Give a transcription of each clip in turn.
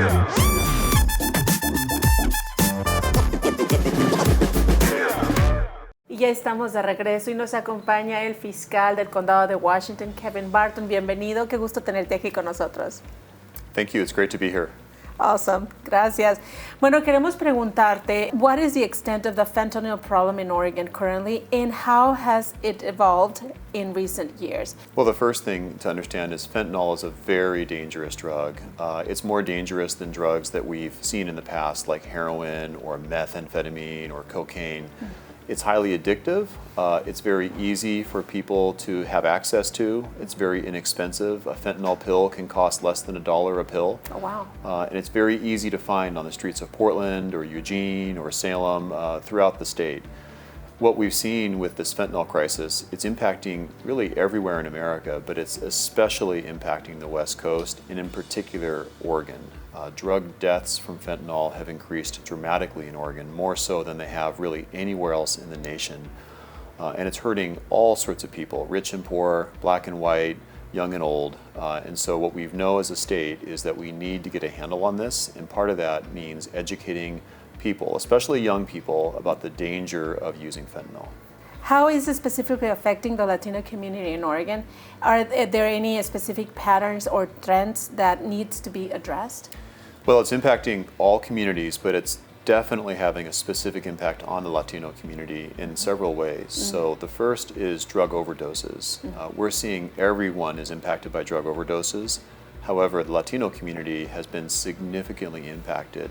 Y ya estamos de regreso y nos acompaña el fiscal del Condado de Washington, Kevin Barton. Bienvenido, qué gusto tenerte aquí con nosotros. Thank you, it's great to be here. Awesome, gracias. Bueno, queremos preguntarte, what is the extent of the fentanyl problem in Oregon currently, and how has it evolved in recent years? Well, the first thing to understand is fentanyl is a very dangerous drug. It's more dangerous than drugs that we've seen in the past, like heroin or methamphetamine or cocaine. It's highly addictive. It's very easy for people to have access to. It's very inexpensive. A fentanyl pill can cost less than $1 a pill. Oh, wow. And it's very easy to find on the streets of Portland or Eugene or Salem throughout the state. What we've seen with this fentanyl crisis, it's impacting really everywhere in America, but it's especially impacting the West Coast and in particular Oregon. Drug deaths from fentanyl have increased dramatically in Oregon, more so than they have really anywhere else in the nation. And it's hurting all sorts of people, rich and poor, black and white, young and old. And so what we know as a state is that we need to get a handle on this, and part of that means educating people, especially young people, about the danger of using fentanyl. How is it specifically affecting the Latino community in Oregon? Are there any specific patterns or trends that needs to be addressed? Well, it's impacting all communities, but it's definitely having a specific impact on the Latino community in several ways. So the first is drug overdoses. We're seeing everyone is impacted by drug overdoses. However, the Latino community has been significantly impacted.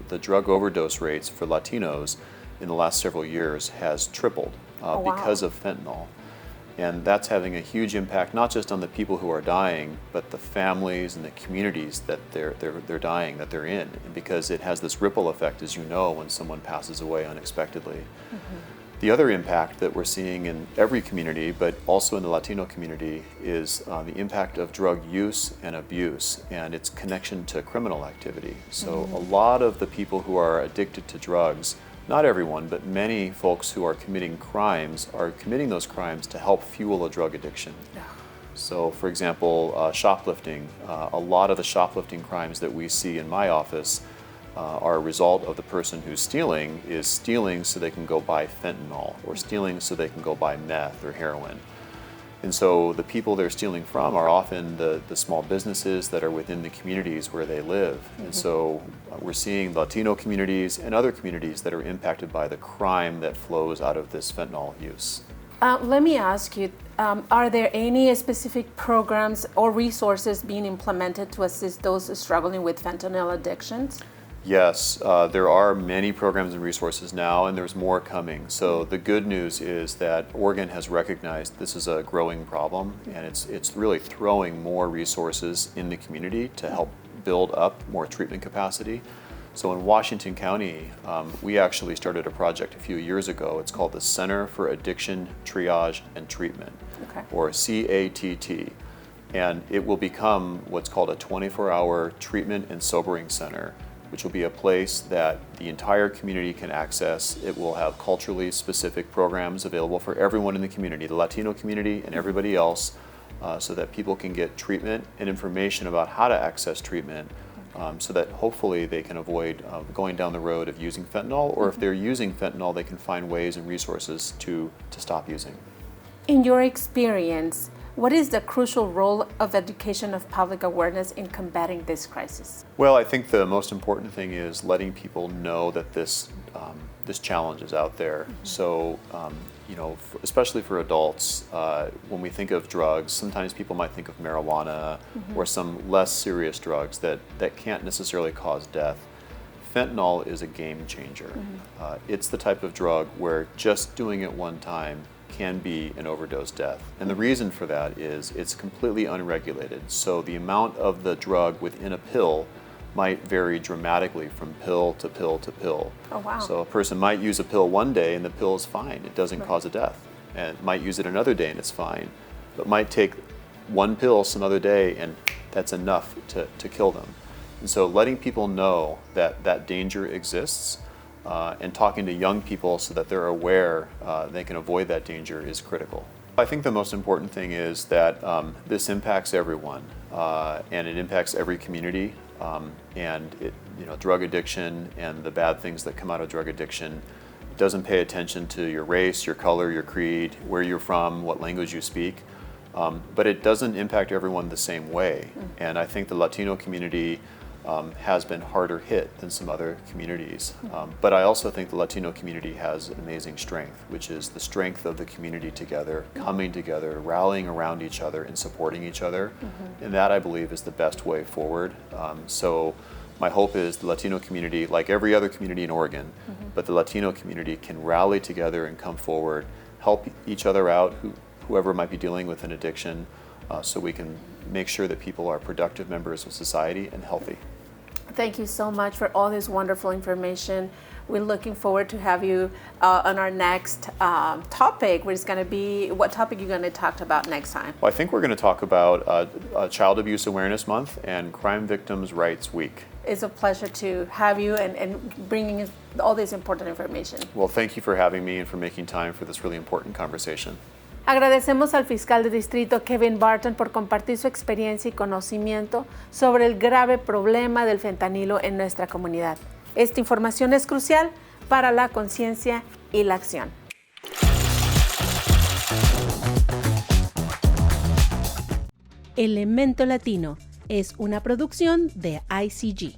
The drug overdose rates for Latinos in the last several years has tripled because of fentanyl. And that's having a huge impact, not just on the people who are dying, but the families and the communities that they're dying, that they're in. And because it has this ripple effect, as you know, when someone passes away unexpectedly. The other impact that we're seeing in every community, but also in the Latino community, is the impact of drug use and abuse and its connection to criminal activity. So a lot of the people who are addicted to drugs, not everyone, but many folks who are committing those crimes to help fuel a drug addiction. So for example, shoplifting, a lot of the shoplifting crimes that we see in my office are a result of the person who's stealing so they can go buy fentanyl, or stealing so they can go buy meth or heroin. And so the people they're stealing from are often the small businesses that are within the communities where they live. And so we're seeing Latino communities and other communities that are impacted by the crime that flows out of this fentanyl use. Let me ask you, are there any specific programs or resources being implemented to assist those struggling with fentanyl addictions? Yes, there are many programs and resources now, and there's more coming. So the good news is that Oregon has recognized this is a growing problem, and it's really throwing more resources in the community to help build up more treatment capacity. So in Washington County, we actually started a project a few years ago. It's called the Center for Addiction Triage and Treatment, or CATT. And it will become what's called a 24-hour treatment and sobering center, which will be a place that the entire community can access. It will have culturally specific programs available for everyone in the community, the Latino community and everybody else, so that people can get treatment and information about how to access treatment, so that hopefully they can avoid going down the road of using fentanyl, or if they're using fentanyl, they can find ways and resources to stop using. In your experience, what is the crucial role of education of public awareness in combating this crisis? Well, I think the most important thing is letting people know that this challenge is out there. So, especially for adults, when we think of drugs, sometimes people might think of marijuana or some less serious drugs that can't necessarily cause death. Fentanyl is a game changer. It's the type of drug where just doing it one time can be an overdose death. And the reason for that is it's completely unregulated. So the amount of the drug within a pill might vary dramatically from pill to pill to pill. Oh, wow. So a person might use a pill one day and the pill is fine. It doesn't cause a death. And might use it another day and it's fine. But might take one pill some other day and that's enough to kill them. And so letting people know that that danger exists, and talking to young people so that they're aware they can avoid that danger is critical. I think the most important thing is that this impacts everyone, and it impacts every community. and drug addiction and the bad things that come out of drug addiction. It doesn't pay attention to your race, your color, your creed, where you're from, what language you speak, but it doesn't impact everyone the same way. And I think the Latino community has been harder hit than some other communities. But I also think the Latino community has an amazing strength, which is the strength of the community together, coming together, rallying around each other and supporting each other. And that, I believe, is the best way forward. So my hope is the Latino community, like every other community in Oregon, but the Latino community can rally together and come forward, help each other out, whoever might be dealing with an addiction, so we can make sure that people are productive members of society and healthy. Thank you so much for all this wonderful information. We're looking forward to have you on our next topic, which is going to be, what topic you're going to talk about next time? Well, I think we're going to talk about Child Abuse Awareness Month and Crime Victims' Rights Week. It's a pleasure to have you and bringing all this important information. Well, thank you for having me and for making time for this really important conversation. Agradecemos al fiscal de Distrito Kevin Barton por compartir su experiencia y conocimiento sobre el grave problema del fentanilo en nuestra comunidad. Esta información es crucial para la conciencia y la acción. Elemento Latino es una producción de ICG.